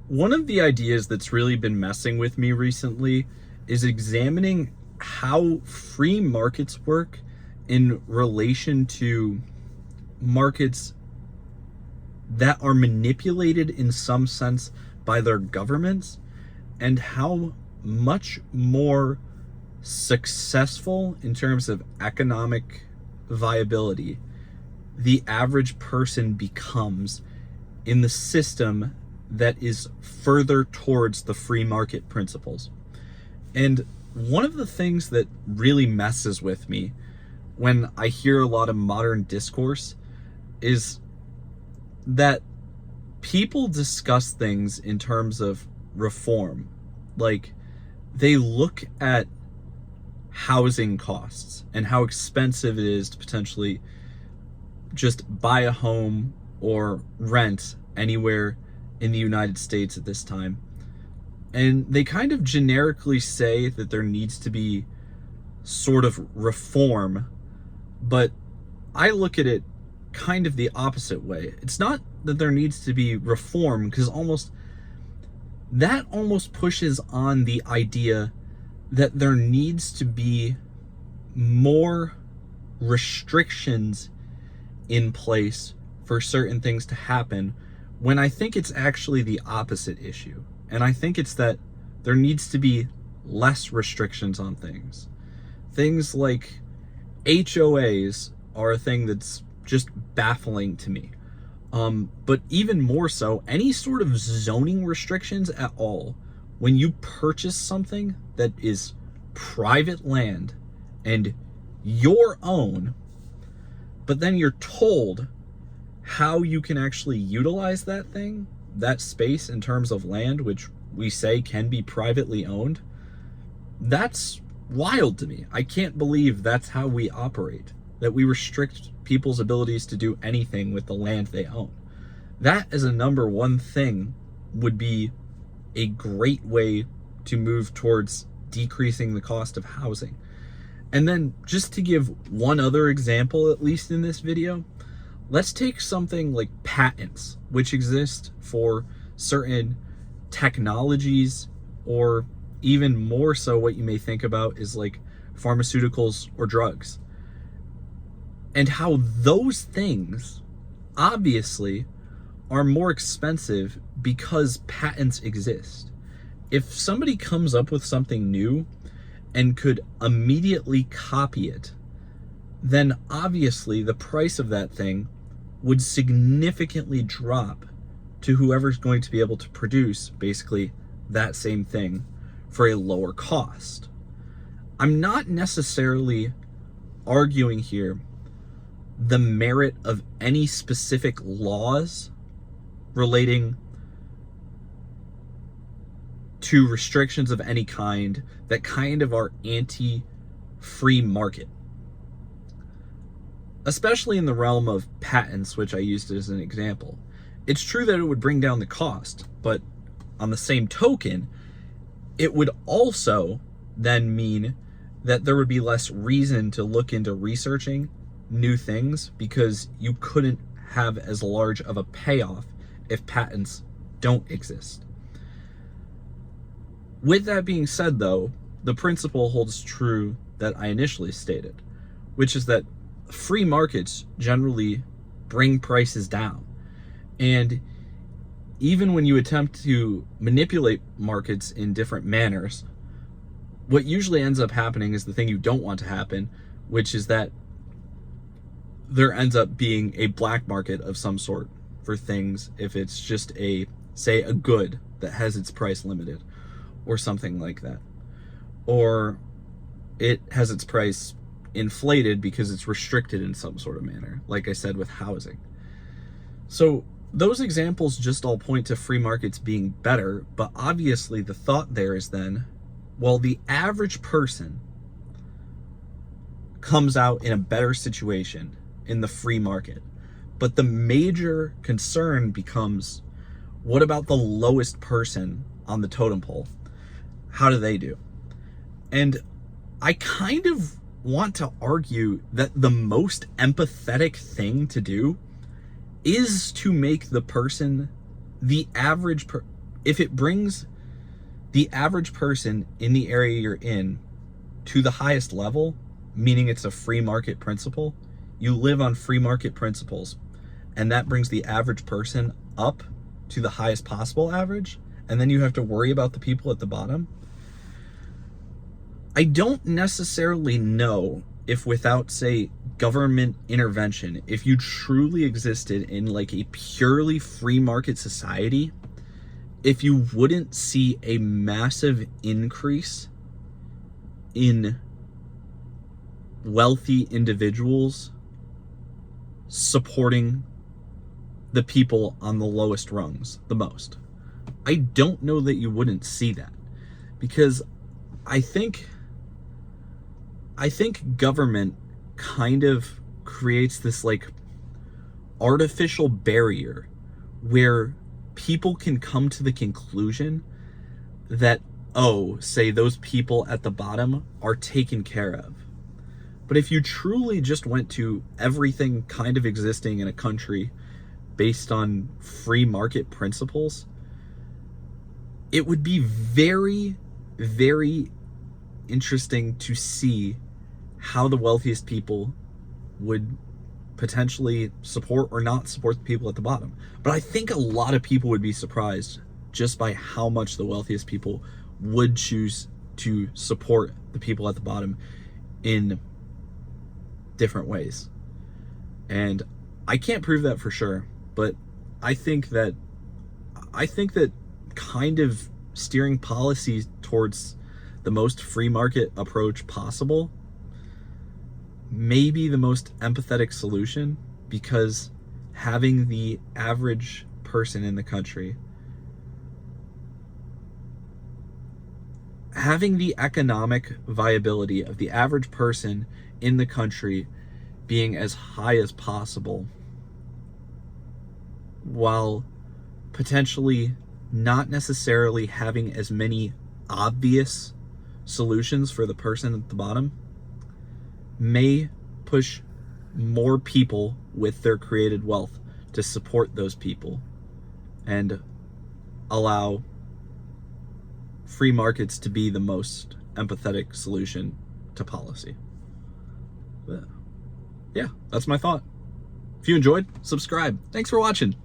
One of the ideas that's really been messing with me recently is examining how free markets work in relation to markets that are manipulated in some sense by their governments, and how much more successful in terms of economic viability the average person becomes in the system that is further towards the free market principles. And one of the things that really messes with me when I hear a lot of modern discourse is that people discuss things in terms of reform. Like, they look at housing costs and how expensive it is to potentially just buy a home or rent anywhere in the United States at this time. And they kind of generically say that there needs to be sort of reform, but I look at it kind of the opposite way. It's not that there needs to be reform, because that almost pushes on the idea that there needs to be more restrictions in place for certain things to happen, when I think it's actually the opposite issue. And I think it's that there needs to be less restrictions on things. Things like HOAs are a thing that's just baffling to me. But even more so, any sort of zoning restrictions at all, when you purchase something that is private land and your own, but then you're told how you can actually utilize that space in terms of land, which we say can be privately owned, that's wild to me. I can't believe that's how we operate, that we restrict people's abilities to do anything with the land they own. That as a number one thing would be a great way to move towards decreasing the cost of housing. And then, just to give one other example, at least in this video, let's take something like patents, which exist for certain technologies, or even more so what you may think about is like pharmaceuticals or drugs. And how those things obviously are more expensive because patents exist. If somebody comes up with something new and could immediately copy it, then obviously the price of that thing would significantly drop to whoever's going to be able to produce basically that same thing for a lower cost. I'm not necessarily arguing here the merit of any specific laws relating to restrictions of any kind that kind of are anti-free market, especially in the realm of patents, which I used as an example. It's true that it would bring down the cost, but on the same token, it would also then mean that there would be less reason to look into researching new things, because you couldn't have as large of a payoff if patents don't exist. With that being said, though, the principle holds true that I initially stated, which is that free markets generally bring prices down. And even when you attempt to manipulate markets in different manners, what usually ends up happening is the thing you don't want to happen, which is that there ends up being a black market of some sort for things, if it's just say a good that has its price limited or something like that, or it has its price inflated because it's restricted in some sort of manner, like I said with housing. So those examples just all point to free markets being better, but obviously the thought there is then, well, the average person comes out in a better situation in the free market. But the major concern becomes, what about the lowest person on the totem pole? How do they do? And I kind of want to argue that the most empathetic thing to do is to make the person, the average if it brings the average person in the area you're in to the highest level, meaning it's a free market principle, you live on free market principles, and that brings the average person up to the highest possible average, and then you have to worry about the people at the bottom. I don't necessarily know if without, say, government intervention, if you truly existed in like a purely free market society, if you wouldn't see a massive increase in wealthy individuals supporting the people on the lowest rungs the most. I don't know that you wouldn't see that, because I think government kind of creates this like artificial barrier where people can come to the conclusion that, oh, say those people at the bottom are taken care of. But if you truly just went to everything kind of existing in a country based on free market principles, it would be very, very interesting to see how the wealthiest people would potentially support or not support the people at the bottom. But I think a lot of people would be surprised just by how much the wealthiest people would choose to support the people at the bottom in different ways. And I can't prove that for sure, but I think that kind of steering policies towards the most free market approach possible may be the most empathetic solution, because having the average person in the country, having the economic viability of the average person in the country being as high as possible, while potentially not necessarily having as many obvious solutions for the person at the bottom, may push more people with their created wealth to support those people and allow free markets to be the most empathetic solution to policy. But yeah, that's my thought. If you enjoyed, subscribe. Thanks for watching.